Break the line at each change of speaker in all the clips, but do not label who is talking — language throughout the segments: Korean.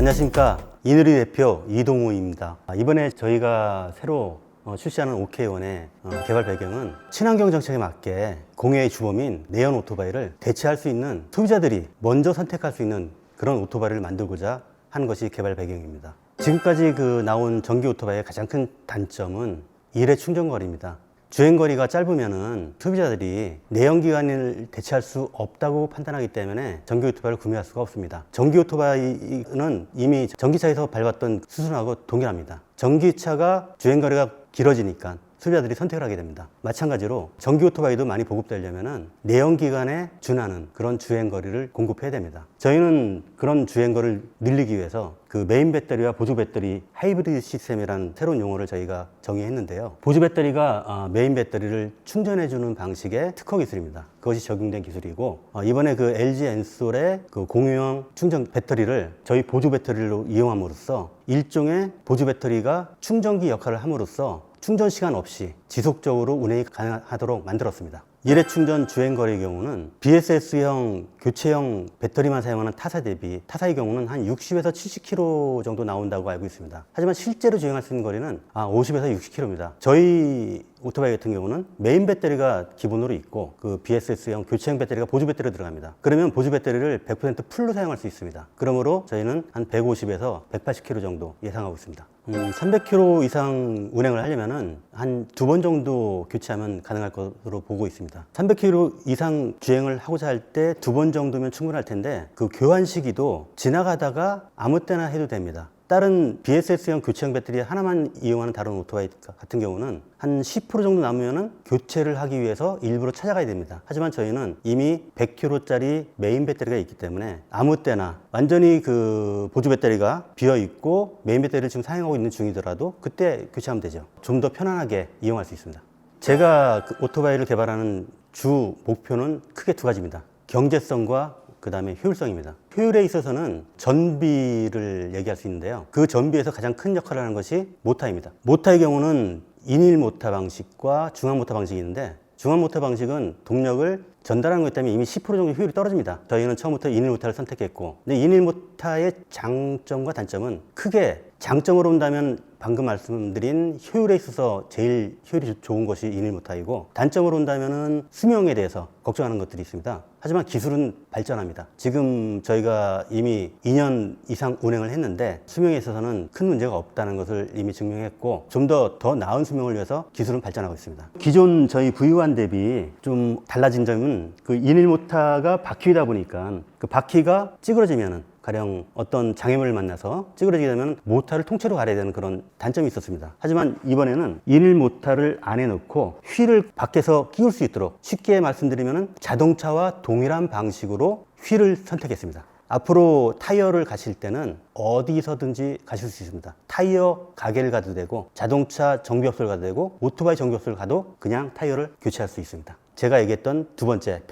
안녕하십니까. 이누리 대표 이동우입니다. 이번에 저희가 새로 출시하는 OK1의 개발 배경은 친환경 정책에 맞게 공해의 주범인 내연 오토바이를 대체할 수 있는 소비자들이 먼저 선택할 수 있는 그런 오토바이를 만들고자 하는 것이 개발 배경입니다. 지금까지 나온 전기 오토바이의 가장 큰 단점은 일회 충전거리입니다. 주행거리가 짧으면은 소비자들이 내연기관을 대체할 수 없다고 판단하기 때문에 전기 오토바이를 구매할 수가 없습니다. 전기 오토바이는 이미 전기차에서 밟았던 수준하고 동일합니다. 전기차가 주행거리가 길어지니까 소비자들이 선택을 하게 됩니다. 마찬가지로 전기 오토바이도 많이 보급되려면은 내연기관에 준하는 그런 주행거리를 공급해야 됩니다. 저희는 그런 주행거리를 늘리기 위해서 메인 배터리와 보조 배터리 하이브리드 시스템이라는 새로운 용어를 저희가 정의했는데요. 보조 배터리가 메인 배터리를 충전해주는 방식의 특허 기술입니다. 그것이 적용된 기술이고, 이번에 LG 엔솔의 공유형 충전 배터리를 저희 보조 배터리로 이용함으로써 일종의 보조 배터리가 충전기 역할을 함으로써 충전 시간 없이 지속적으로 운행이 가능하도록 만들었습니다. 일회 충전 주행거리의 경우는 BSS형 교체형 배터리만 사용하는 타사 대비 타사의 경우는 한 60에서 70km 정도 나온다고 알고 있습니다. 하지만 실제로 주행할 수 있는 거리는 50에서 60km입니다. 저희 오토바이 같은 경우는 메인 배터리가 기본으로 있고 BSS형 교체형 배터리가 보조 배터리로 들어갑니다. 그러면 보조 배터리를 100% 풀로 사용할 수 있습니다. 그러므로 저희는 한 150에서 180km 정도 예상하고 있습니다. 300km 이상 운행을 하려면은 한 2번 정도 교체하면 가능할 것으로 보고 있습니다. 300km 이상 주행을 하고자 할 때 2번 정도면 충분할 텐데 교환 시기도 지나가다가 아무 때나 해도 됩니다. 다른 BSS형 교체형 배터리 하나만 이용하는 다른 오토바이 같은 경우는 한 10% 정도 남으면 교체를 하기 위해서 일부러 찾아가야 됩니다. 하지만 저희는 이미 100kg짜리 메인 배터리가 있기 때문에 아무 때나 완전히 보조 배터리가 비어있고 메인 배터리를 지금 사용하고 있는 중이더라도 그때 교체하면 되죠. 좀 더 편안하게 이용할 수 있습니다. 제가 오토바이를 개발하는 주 목표는 크게 2가지입니다. 경제성과 그 다음에 효율성입니다. 효율에 있어서는 전비를 얘기할 수 있는데요. 그 전비에서 가장 큰 역할을 하는 것이 모터입니다. 모터의 경우는 인일 모터 방식과 중앙 모터 방식이 있는데, 중앙 모터 방식은 동력을 전달하는 것 때문에 이미 10% 정도 효율이 떨어집니다. 저희는 처음부터 인일 모터를 선택했고, 근데 인일 모터의 장점과 단점은 크게 장점으로 본다면 방금 말씀드린 효율에 있어서 제일 효율이 좋은 것이 인일 모터이고, 단점으로 본다면은 수명에 대해서 걱정하는 것들이 있습니다. 하지만 기술은 발전합니다. 지금 저희가 이미 2년 이상 운행을 했는데 수명에 있어서는 큰 문제가 없다는 것을 이미 증명했고, 좀 더 나은 수명을 위해서 기술은 발전하고 있습니다. 기존 저희 V1 대비 좀 달라진 점은 인일 모터가 바퀴이다 보니까 바퀴가 찌그러지면은 가령 어떤 장애물을 만나서 찌그러지게 되면 모터를 통째로 갈아야 되는 그런 단점이 있었습니다. 하지만 이번에는 인일 모터를 안에 넣고 휠을 밖에서 끼울 수 있도록, 쉽게 말씀드리면 자동차와 동일한 방식으로 휠을 선택했습니다. 앞으로 타이어를 가실 때는 어디서든지 가실 수 있습니다. 타이어 가게를 가도 되고, 자동차 정비업소를 가도 되고, 오토바이 정비업소를 가도 그냥 타이어를 교체할 수 있습니다. 제가 얘기했던 2번째,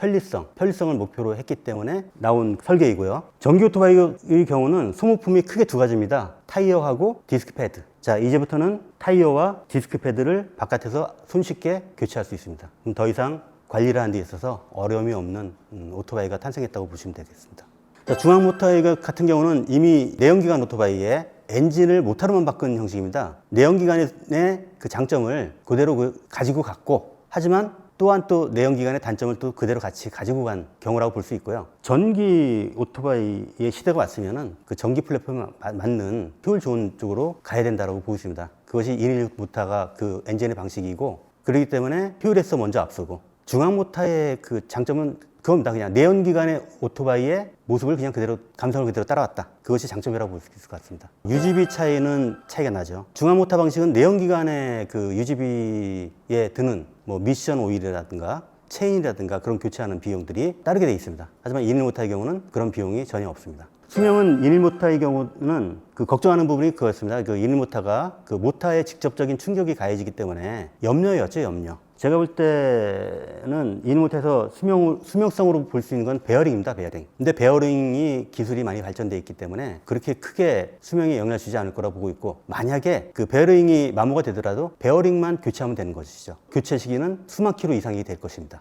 편리성을 목표로 했기 때문에 나온 설계이고요. 전기 오토바이의 경우는 소모품이 크게 2가지입니다. 타이어하고 디스크 패드. 자, 이제부터는 타이어와 디스크 패드를 바깥에서 손쉽게 교체할 수 있습니다. 그럼 더 이상 관리를 하는 데 있어서 어려움이 없는 오토바이가 탄생했다고 보시면 되겠습니다. 자, 중앙 모터 같은 경우는 이미 내연기관 오토바이에 엔진을 모터로만 바꾼 형식입니다. 내연기관의 장점을 그대로 가지고 갔고, 하지만 또한 내연기관의 단점을 그대로 같이 가지고 간 경우라고 볼 수 있고요. 전기 오토바이의 시대가 왔으면은 전기 플랫폼에 맞는 효율 좋은 쪽으로 가야 된다고 보고 있습니다. 그것이 인일 모터가 엔진의 방식이고, 그렇기 때문에 효율에서 먼저 앞서고, 중앙 모터의 장점은 그겁니다. 그냥 내연기관의 오토바이의 모습을 그냥 감성을 그대로 따라왔다. 그것이 장점이라고 볼 수 있을 것 같습니다. 유지비 차이가 나죠. 중앙 모터 방식은 내연기관의 유지비에 드는 미션 오일이라든가 체인이라든가 그런 교체하는 비용들이 따르게 되어 있습니다. 하지만 인일 모터의 경우는 그런 비용이 전혀 없습니다. 수명은 인일 모터의 경우는 걱정하는 부분이 그거였습니다. 인일 모터가 모터에 직접적인 충격이 가해지기 때문에 염려였죠, 염려. 제가 볼 때는 인일 모터에서 수명성으로 볼 수 있는 건 베어링입니다, 베어링. 근데 베어링이 기술이 많이 발전되어 있기 때문에 그렇게 크게 수명에 영향을 주지 않을 거라고 보고 있고, 만약에 베어링이 마모가 되더라도 베어링만 교체하면 되는 것이죠. 교체 시기는 수만 킬로 이상이 될 것입니다.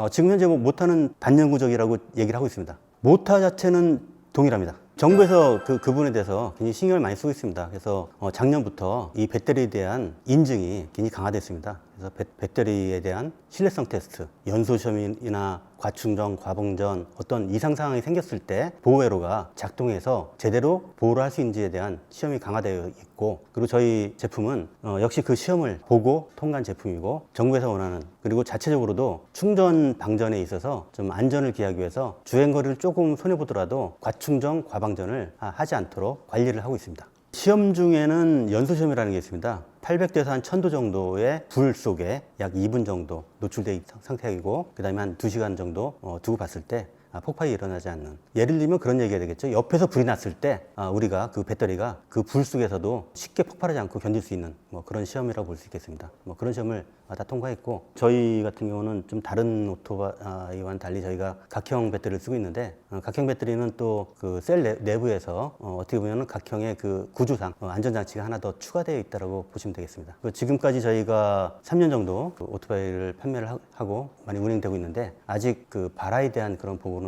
지금 현재 모터는 반영구적이라고 얘기를 하고 있습니다. 모터 자체는 동일합니다. 정부에서 그 부분에 대해서 굉장히 신경을 많이 쓰고 있습니다. 그래서 작년부터 이 배터리에 대한 인증이 굉장히 강화됐습니다. 그래서 배터리에 대한 신뢰성 테스트, 연소 시험이나 과충전, 과봉전 어떤 이상 상황이 생겼을 때 보호회로가 작동해서 제대로 보호를 할 수 있는지에 대한 시험이 강화되어 있고, 그리고 저희 제품은 역시 그 시험을 보고 통과한 제품이고, 정부에서 원하는, 그리고 자체적으로도 충전 방전에 있어서 좀 안전을 기하기 위해서 주행거리를 조금 손해보더라도 과충전, 과방전을 하지 않도록 관리를 하고 있습니다. 시험 중에는 연소시험이라는 게 있습니다. 800도에서 한 1000도 정도의 불 속에 약 2분 정도 노출되어 있는 상태이고, 그 다음에 한 2시간 정도 두고 봤을 때 폭발이 일어나지 않는, 예를 들면 그런 얘기가 되겠죠. 옆에서 불이 났을 때 우리가 그 배터리가 그 불 속에서도 쉽게 폭발하지 않고 견딜 수 있는 그런 시험이라고 볼 수 있겠습니다. 그런 시험을 다 통과했고, 저희 같은 경우는 좀 다른 오토바이와는 달리 저희가 각형 배터리를 쓰고 있는데, 각형 배터리는 또 그 셀 내부에서 어떻게 보면 각형의 그 구조상 안전장치가 하나 더 추가되어 있다고 보시면 되겠습니다. 지금까지 저희가 3년 정도 그 오토바이를 판매를 하고 많이 운행되고 있는데, 아직 그 발화에 대한 그런 보고는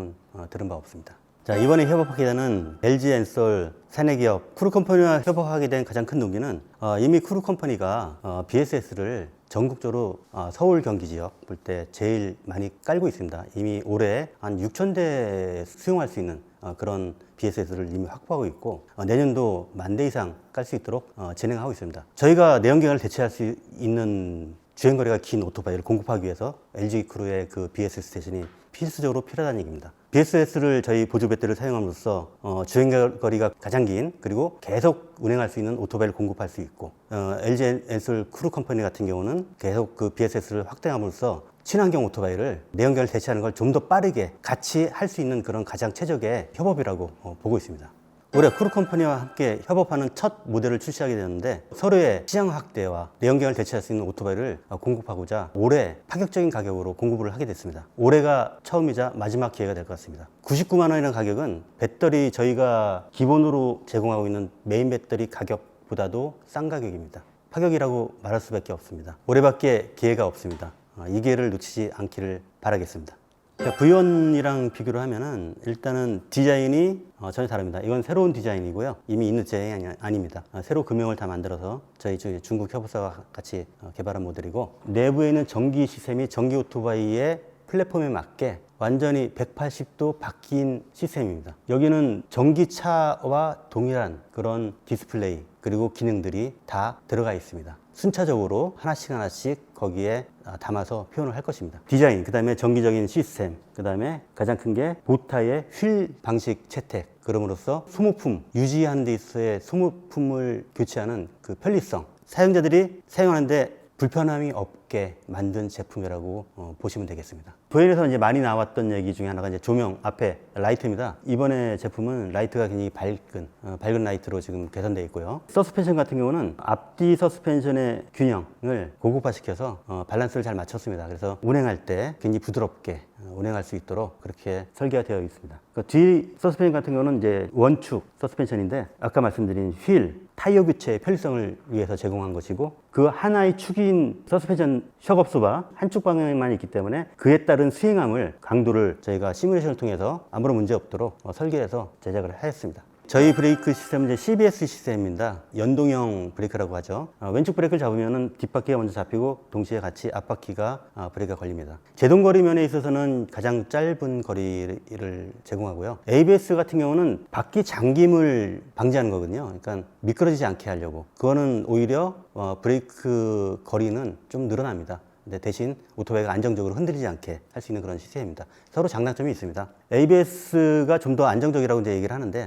들은 바 없습니다. 자, 이번에 협업하게 되는 LG 엔솔 사내기업 크루컴퍼니와 협업하게 된 가장 큰 동기는 이미 크루컴퍼니가 BSS를 전국적으로 서울 경기 지역 볼 때 제일 많이 깔고 있습니다. 이미 올해 한 6,000대 수용할 수 있는 그런 BSS를 이미 확보하고 있고, 내년도 10,000대 이상 깔 수 있도록 진행하고 있습니다. 저희가 내연기관을 대체할 수 있는 주행거리가 긴 오토바이를 공급하기 위해서 LG 크루의 그 BSS 스테이션이 필수적으로 필요하다는 얘기입니다. BSS를 저희 보조 배터리를 사용함으로써 주행거리가 가장 긴, 그리고 계속 운행할 수 있는 오토바이를 공급할 수 있고, LG 엔솔 크루 컴퍼니 같은 경우는 계속 그 BSS를 확대함으로써 친환경 오토바이를 내연기관을 대체하는 걸 좀 더 빠르게 같이 할 수 있는 그런 가장 최적의 협업이라고 보고 있습니다. 올해 크루컴퍼니와 함께 협업하는 첫 모델을 출시하게 되었는데, 서로의 시장 확대와 내연기관을 대체할 수 있는 오토바이를 공급하고자 올해 파격적인 가격으로 공급을 하게 됐습니다. 올해가 처음이자 마지막 기회가 될 것 같습니다. 99만 원이라는 가격은 배터리 저희가 기본으로 제공하고 있는 메인 배터리 가격보다도 싼 가격입니다. 파격이라고 말할 수밖에 없습니다. 올해밖에 기회가 없습니다. 이 기회를 놓치지 않기를 바라겠습니다. 자, V1이랑 비교를 하면은 일단은 디자인이 전혀 다릅니다. 이건 새로운 디자인이고요. 이미 있는 디자인이 아닙니다. 새로 금형을 다 만들어서 저희 중국 협업사와 같이 개발한 모델이고, 내부에 있는 전기 시스템이 전기 오토바이의 플랫폼에 맞게 완전히 180도 바뀐 시스템입니다. 여기는 전기차와 동일한 그런 디스플레이 그리고 기능들이 다 들어가 있습니다. 순차적으로 하나씩 거기에 담아서 표현을 할 것입니다. 디자인, 그 다음에 정기적인 시스템, 그 다음에 가장 큰 게 보타의 휠 방식 채택, 그럼으로써 소모품, 유지하는 데 있어서의 소모품을 교체하는 그 편리성, 사용자들이 사용하는데 불편함이 없게 만든 제품이라고 보시면 되겠습니다. V1에서 이제 많이 나왔던 얘기 중에 하나가 이제 조명 앞에 라이트입니다. 이번에 제품은 라이트가 굉장히 밝은 라이트로 지금 개선되어 있고요. 서스펜션 같은 경우는 앞뒤 서스펜션의 균형을 고급화시켜서 밸런스를 잘 맞췄습니다. 그래서 운행할 때 굉장히 부드럽게 운행할 수 있도록 그렇게 설계가 되어 있습니다. 뒤 서스펜션 같은 경우는 이제 원축 서스펜션인데, 아까 말씀드린 휠, 타이어 교체의 편리성을 위해서 제공한 것이고, 그 하나의 축인 서스펜션 셔겁수바 한쪽 방향만 있기 때문에 그에 따른 수행함을, 강도를 저희가 시뮬레이션을 통해서 아무런 문제 없도록 설계해서 제작을 하였습니다. 저희 브레이크 시스템은 이제 CBS 시스템입니다. 연동형 브레이크라고 하죠. 왼쪽 브레이크를 잡으면 뒷바퀴가 먼저 잡히고 동시에 같이 앞바퀴가 브레이크가 걸립니다. 제동거리 면에 있어서는 가장 짧은 거리를 제공하고요. ABS 같은 경우는 바퀴 잠김을 방지하는 거거든요. 그러니까 미끄러지지 않게 하려고. 그거는 오히려 브레이크 거리는 좀 늘어납니다. 근데 대신 오토바이가 안정적으로 흔들리지 않게 할 수 있는 그런 시스템입니다. 서로 장단점이 있습니다. ABS가 좀 더 안정적이라고 이제 얘기를 하는데,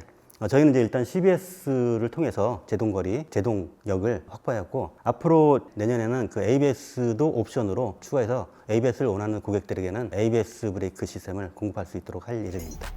저희는 이제 일단 CBS를 통해서 제동거리, 제동력을 확보하였고, 앞으로 내년에는 그 ABS도 옵션으로 추가해서 ABS를 원하는 고객들에게는 ABS 브레이크 시스템을 공급할 수 있도록 할 예정입니다.